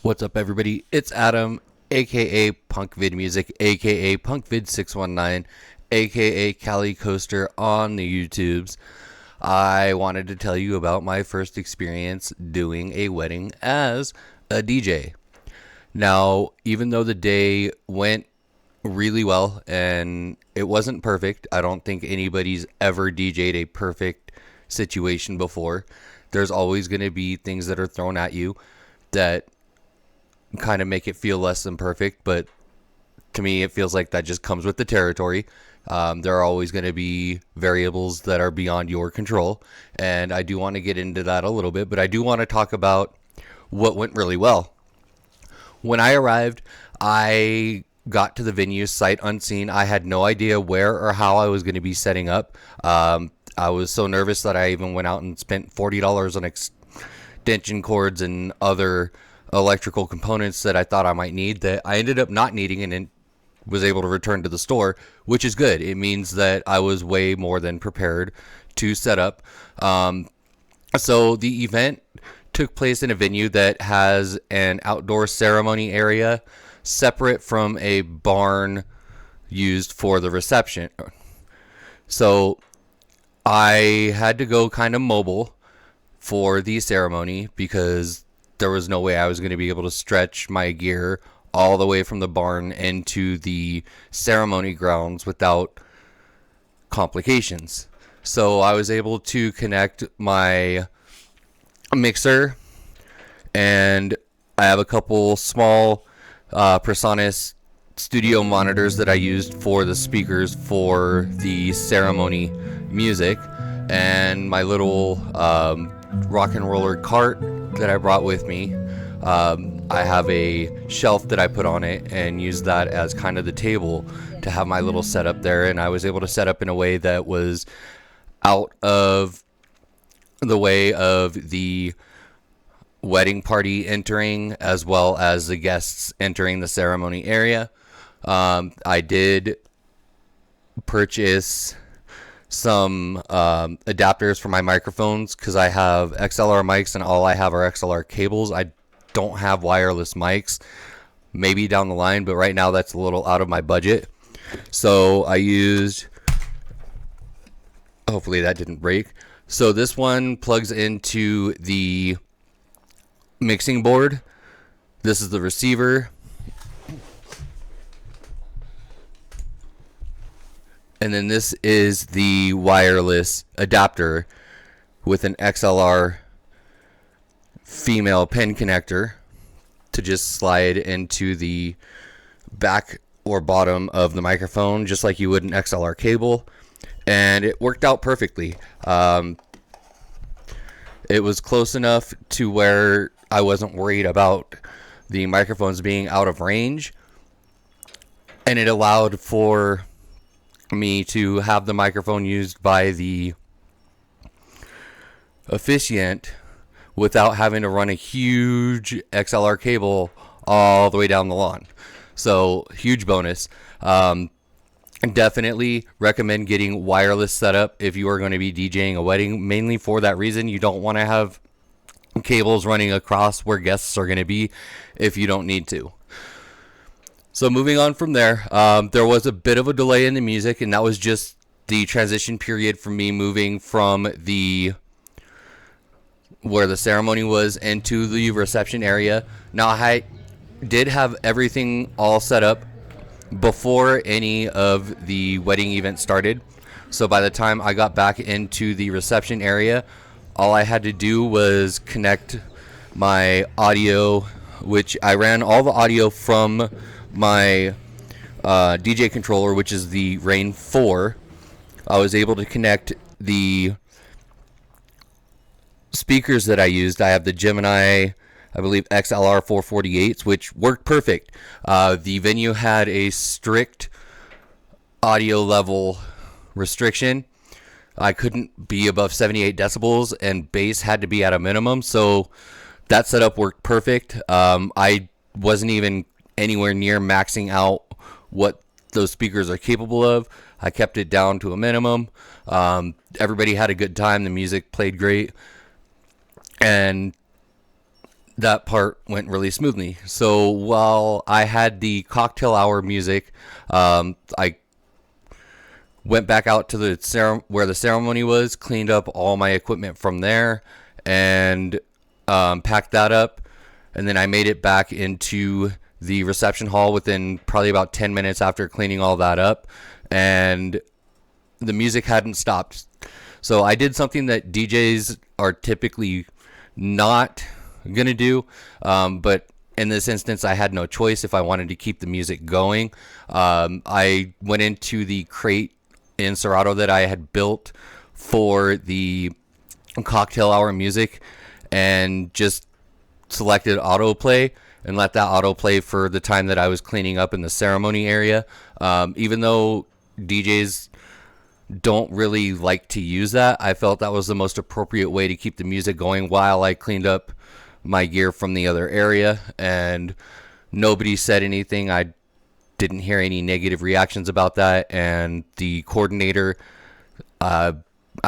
What's up, everybody? It's Adam, aka Punk Vid Music, aka PunkVid619, aka Cali Coaster on the YouTubes. I wanted to tell you about my first experience doing a wedding as a DJ. Now, even though the day went really well and it wasn't perfect, I don't think anybody's ever DJ'd a perfect situation before. There's always going to be things that are thrown at you that kind of make it feel less than perfect, but to me, it feels like that just comes with the territory. There are always going to be variables that are beyond your control, and I do want to get into that a little bit, but I do want to talk about what went really well. When I arrived, I got to the venue sight unseen. I had no idea where or how I was going to be setting up. I was so nervous that I even went out and spent $40 on extension cords and other electrical components that I thought I might need that I ended up not needing and was able to return to the store, which is good. It means that I was way more than prepared to set up. So the event took place in a venue that has an outdoor ceremony area separate from a barn used for the reception. So I had to go kind of mobile for the ceremony because there was no way I was going to be able to stretch my gear all the way from the barn into the ceremony grounds without complications. So I was able to connect my mixer, and I have a couple small Presonus studio monitors that I used for the speakers for the ceremony music, and my little rock and roller cart that I brought with me. I have a shelf that I put on it and use that as kind of the table to have my little setup there, and I was able to set up in a way that was out of the way of the wedding party entering as well as the guests entering the ceremony area. I did purchase some adapters for my microphones because I have XLR mics and all I have are XLR cables. I don't have wireless mics, maybe down the line, but right now that's a little out of my budget. So I used, hopefully that didn't break. So this one plugs into the mixing board. This is the receiver. And then this is the wireless adapter with an XLR female pin connector to just slide into the back or bottom of the microphone, just like you would an XLR cable. And it worked out perfectly. It was close enough to where I wasn't worried about the microphones being out of range. And it allowed for me to have the microphone used by the officiant without having to run a huge XLR cable all the way down the lawn. So, huge bonus. Definitely recommend getting wireless setup if you are going to be DJing a wedding, mainly for that reason. You don't want to have cables running across where guests are going to be if you don't need to. So moving on from there, there was a bit of a delay in the music, and that was just the transition period for me moving from where the ceremony was into the reception area. Now, I did have everything all set up before any of the wedding event started. So by the time I got back into the reception area, all I had to do was connect my audio, which I ran all the audio from my DJ controller, which is the Rain 4. I was able to connect the speakers that I used. I have the Gemini, I believe, XLR 448s, which worked perfect. The venue had a strict audio level restriction. I couldn't be above 78 decibels, and bass had to be at a minimum, so that setup worked perfect. I wasn't even anywhere near maxing out what those speakers are capable of. I kept it down to a minimum. Everybody had a good time. The music played great. And that part went really smoothly. So while I had the cocktail hour music, I went back out to the where the ceremony was, cleaned up all my equipment from there, and packed that up. And then I made it back into the reception hall within probably about 10 minutes after cleaning all that up. And the music hadn't stopped. So I did something that DJs are typically not going to do. But in this instance, I had no choice if I wanted to keep the music going. I went into the crate in Serato that I had built for the cocktail hour music and just selected autoplay and let that autoplay for the time that I was cleaning up in the ceremony area. Even though DJs don't really like to use that, I felt that was the most appropriate way to keep the music going while I cleaned up my gear from the other area. And nobody said anything. I didn't hear any negative reactions about that. And the coordinator, I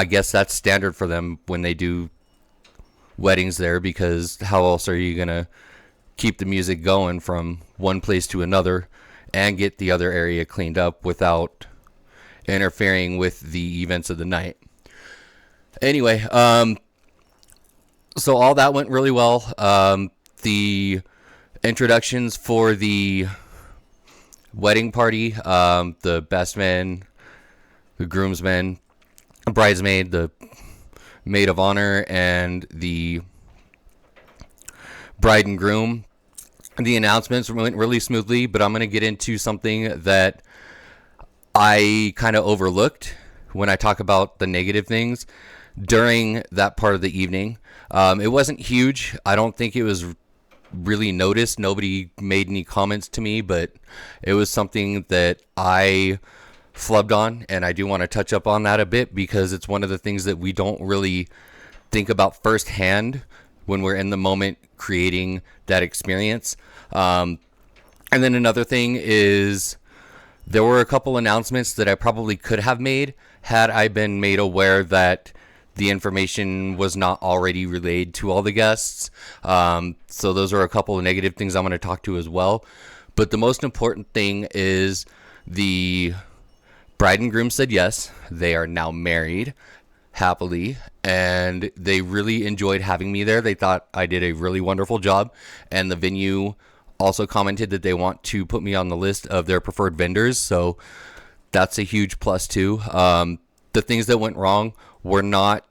guess that's standard for them when they do weddings there, because how else are you gonna keep the music going from one place to another and get the other area cleaned up without interfering with the events of the night? Anyway, so all that went really well. The introductions for the wedding party, the best man, the groomsman, bridesmaid, the maid of honor, and the bride and groom, the announcements went really smoothly. But I'm going to get into something that I kind of overlooked when I talk about the negative things during that part of the evening. It wasn't huge. I don't think it was really noticed. Nobody made any comments to me, but it was something that I flubbed on, and I do want to touch up on that a bit because it's one of the things that we don't really think about firsthand when we're in the moment creating that experience. And then another thing is there were a couple announcements that I probably could have made had I been made aware that the information was not already relayed to all the guests. So those are a couple of negative things I'm going to talk to as well. But the most important thing is the bride and groom said yes. They are now married happily, and they really enjoyed having me there. They thought I did a really wonderful job, and the venue also commented that they want to put me on the list of their preferred vendors, so that's a huge plus too. The things that went wrong were not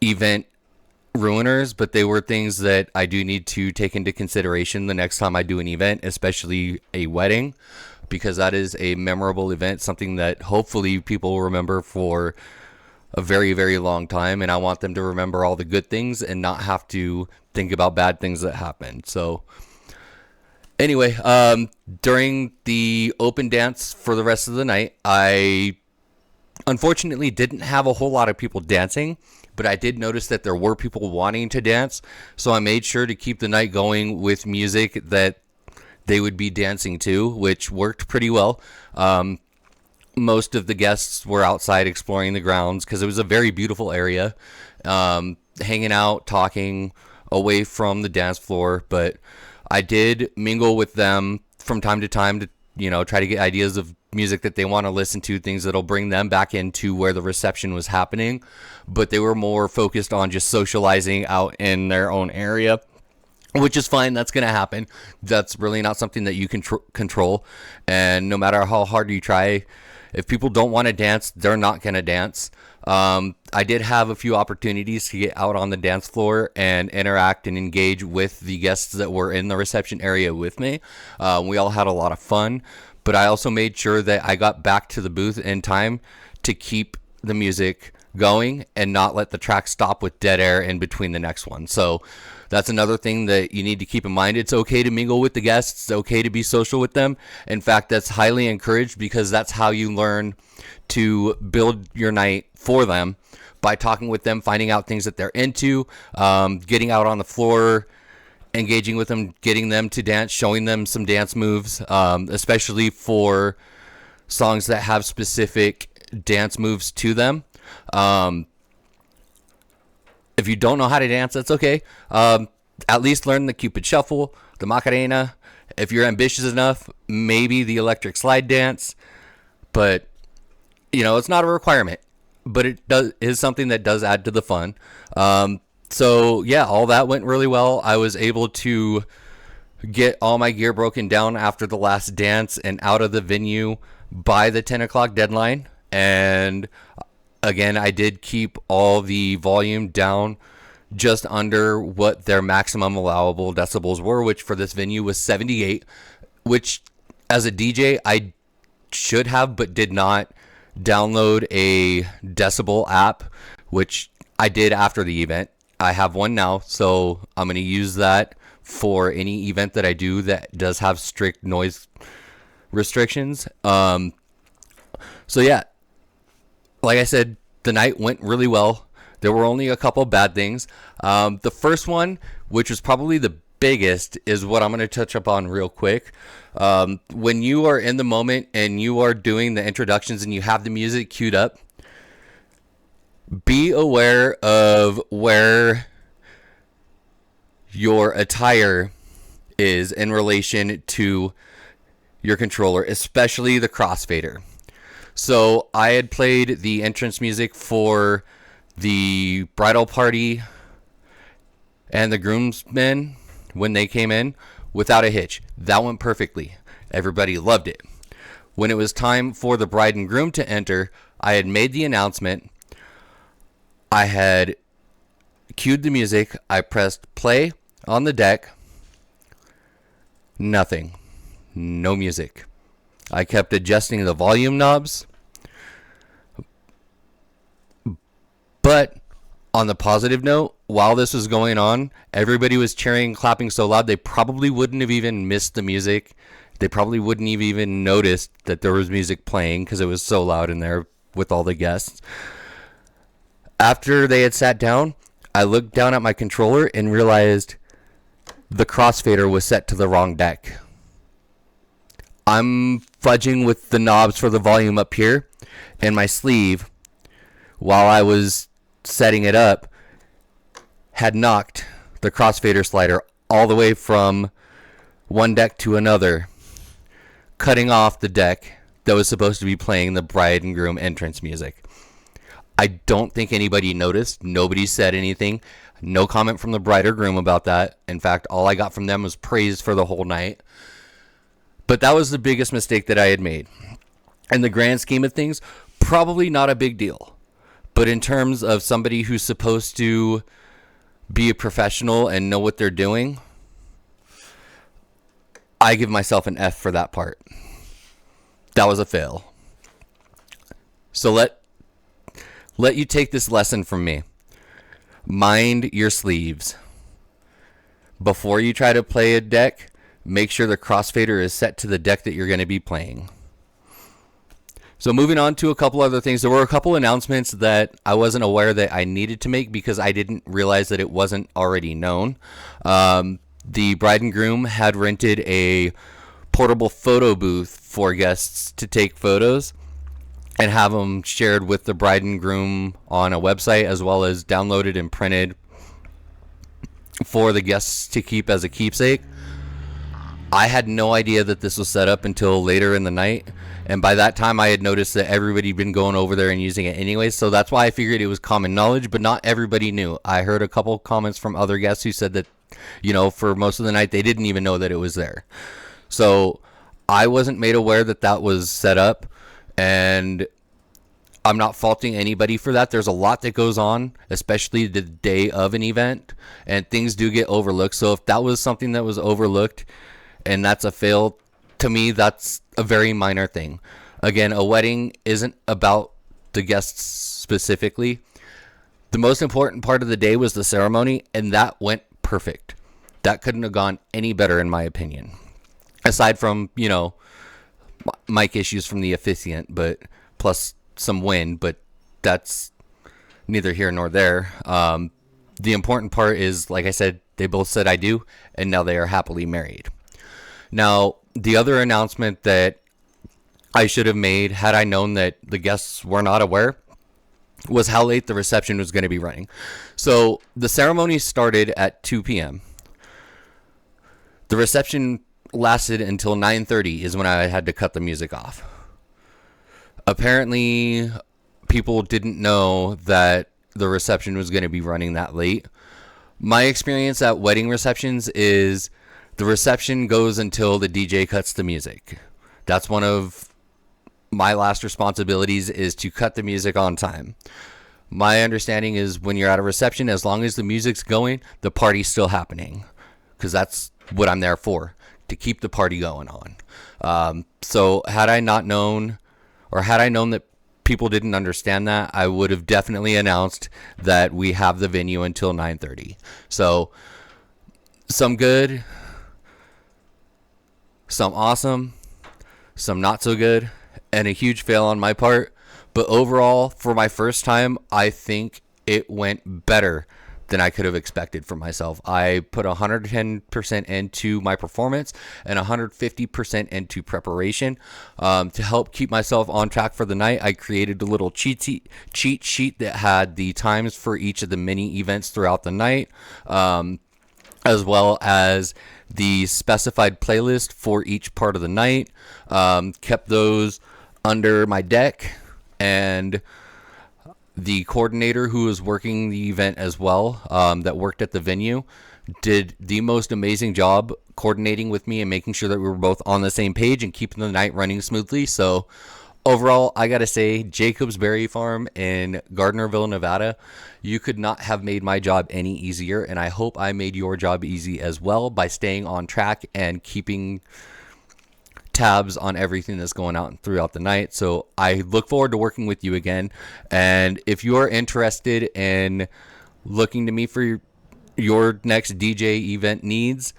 event ruiners, but they were things that I do need to take into consideration the next time I do an event, especially a wedding, because that is a memorable event, something that hopefully people will remember for a very, very long time. And I want them to remember all the good things and not have to think about bad things that happened. So anyway, during the open dance for the rest of the night, I unfortunately didn't have a whole lot of people dancing, but I did notice that there were people wanting to dance. So I made sure to keep the night going with music that they would be dancing to, which worked pretty well. Most of the guests were outside exploring the grounds because it was a very beautiful area, hanging out, talking away from the dance floor. But I did mingle with them from time to time to, try to get ideas of music that they want to listen to, things that'll bring them back into where the reception was happening. But they were more focused on just socializing out in their own area, which is fine. That's going to happen. That's really not something that you can control. And no matter how hard you try, if people don't want to dance, they're not going to dance. I did have a few opportunities to get out on the dance floor and interact and engage with the guests that were in the reception area with me. We all had a lot of fun, but I also made sure that I got back to the booth in time to keep the music going and not let the track stop with dead air in between the next one. So that's another thing that you need to keep in mind. It's okay to mingle with the guests. It's okay to be social with them. In fact, that's highly encouraged because that's how you learn to build your night for them, by talking with them, finding out things that they're into, getting out on the floor, engaging with them, getting them to dance, showing them some dance moves, especially for songs that have specific dance moves to them. If you don't know how to dance, that's okay. at least learn the Cupid Shuffle, the Macarena. If you're ambitious enough, maybe the electric slide dance. But, it's not a requirement. But it is something that does add to the fun. So, yeah, all that went really well. I was able to get all my gear broken down after the last dance and out of the venue by the 10 o'clock deadline. And again, I did keep all the volume down just under what their maximum allowable decibels were, which for this venue was 78, which as a DJ, I should have but did not download a decibel app, which I did after the event. I have one now, so I'm going to use that for any event that I do that does have strict noise restrictions. So yeah, like I said, the night went really well. There were only a couple bad things. The first one, which was probably the biggest, is what I'm going to touch up on real quick. When you are in the moment and you are doing the introductions and you have the music queued up, be aware of where your attire is in relation to your controller, especially the crossfader. So I had played the entrance music for the bridal party and the groomsmen when they came in without a hitch. That went perfectly. Everybody loved it. When it was time for the bride and groom to enter, I had made the announcement. I had cued the music. I pressed play on the deck. Nothing. No music. I kept adjusting the volume knobs. But on the positive note, while this was going on, everybody was cheering and clapping so loud they probably wouldn't have even missed the music. They probably wouldn't have even noticed that there was music playing because it was so loud in there with all the guests. After they had sat down, I looked down at my controller and realized the crossfader was set to the wrong deck. I'm fudging with the knobs for the volume up here, and my sleeve, while I was setting it up, had knocked the crossfader slider all the way from one deck to another, cutting off the deck that was supposed to be playing the bride and groom entrance music. I don't think anybody noticed. Nobody said anything. No comment from the bride or groom about that. In fact, all I got from them was praise for the whole night. But that was the biggest mistake that I had made. In the grand scheme of things, probably not a big deal. But in terms of somebody who's supposed to be a professional and know what they're doing, I give myself an F for that part. That was a fail. So let you take this lesson from me. Mind your sleeves. Before you try to play a deck, make sure the crossfader is set to the deck that you're going to be playing. So moving on to a couple other things. There were a couple announcements that I wasn't aware that I needed to make because I didn't realize that it wasn't already known. The bride and groom had rented a portable photo booth for guests to take photos and have them shared with the bride and groom on a website, as well as downloaded and printed for the guests to keep as a keepsake. I had no idea that this was set up until later in the night, and by that time I had noticed that everybody had been going over there and using it anyway, so that's why I figured it was common knowledge, but not everybody knew. I heard a couple comments from other guests who said that, for most of the night they didn't even know that it was there. So I wasn't made aware that that was set up, and I'm not faulting anybody for that. There's a lot that goes on, especially the day of an event, and things do get overlooked. So if that was something that was overlooked and that's a fail, to me, that's a very minor thing. Again, a wedding isn't about the guests specifically. The most important part of the day was the ceremony, and that went perfect. That couldn't have gone any better, in my opinion. Aside from, mic issues from the officiant, but plus some wind, but that's neither here nor there. The important part is, like I said, they both said I do, and now they are happily married. Now, the other announcement that I should have made had I known that the guests were not aware was how late the reception was going to be running. So the ceremony started at 2 p.m. The reception lasted until 9:30 is when I had to cut the music off. Apparently, people didn't know that the reception was going to be running that late. My experience at wedding receptions is the reception goes until the DJ cuts the music. That's one of my last responsibilities, is to cut the music on time. My understanding is when you're at a reception, as long as the music's going, the party's still happening, because that's what I'm there for, to keep the party going on. So had I not known, or had I known that people didn't understand that, I would have definitely announced that we have the venue until 9:30. So some good, some awesome, some not so good, and a huge fail on my part. But overall, for my first time, I think it went better than I could have expected for myself. I put 110% into my performance and 150% into preparation. To help keep myself on track for the night, I created a little cheat sheet that had the times for each of the mini events throughout the night, as well as the specified playlist for each part of the night. Kept those under my deck, and the coordinator who was working the event as well, that worked at the venue, did the most amazing job coordinating with me and making sure that we were both on the same page and keeping the night running smoothly. So overall, I gotta say, Jacob's Berry Farm in Gardnerville, Nevada, you could not have made my job any easier, and I hope I made your job easy as well by staying on track and keeping tabs on everything that's going out throughout the night. So I look forward to working with you again. And if you are interested in looking to me for your next DJ event needs,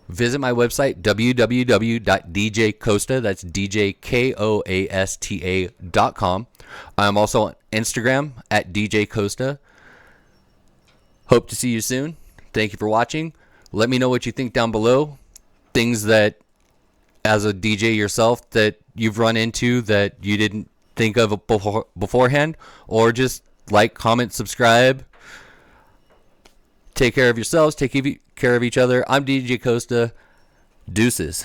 visit my website, www.djkoasta, that's DJKoasta.com. I'm also on Instagram at DJKoasta. Hope to see you soon. Thank you for watching. Let me know what you think down below. Things that, as a DJ yourself, that you've run into that you didn't think of beforehand, or just like, comment, subscribe. Take care of yourselves. Take care of each other. I'm DJ KoASTA. Deuces.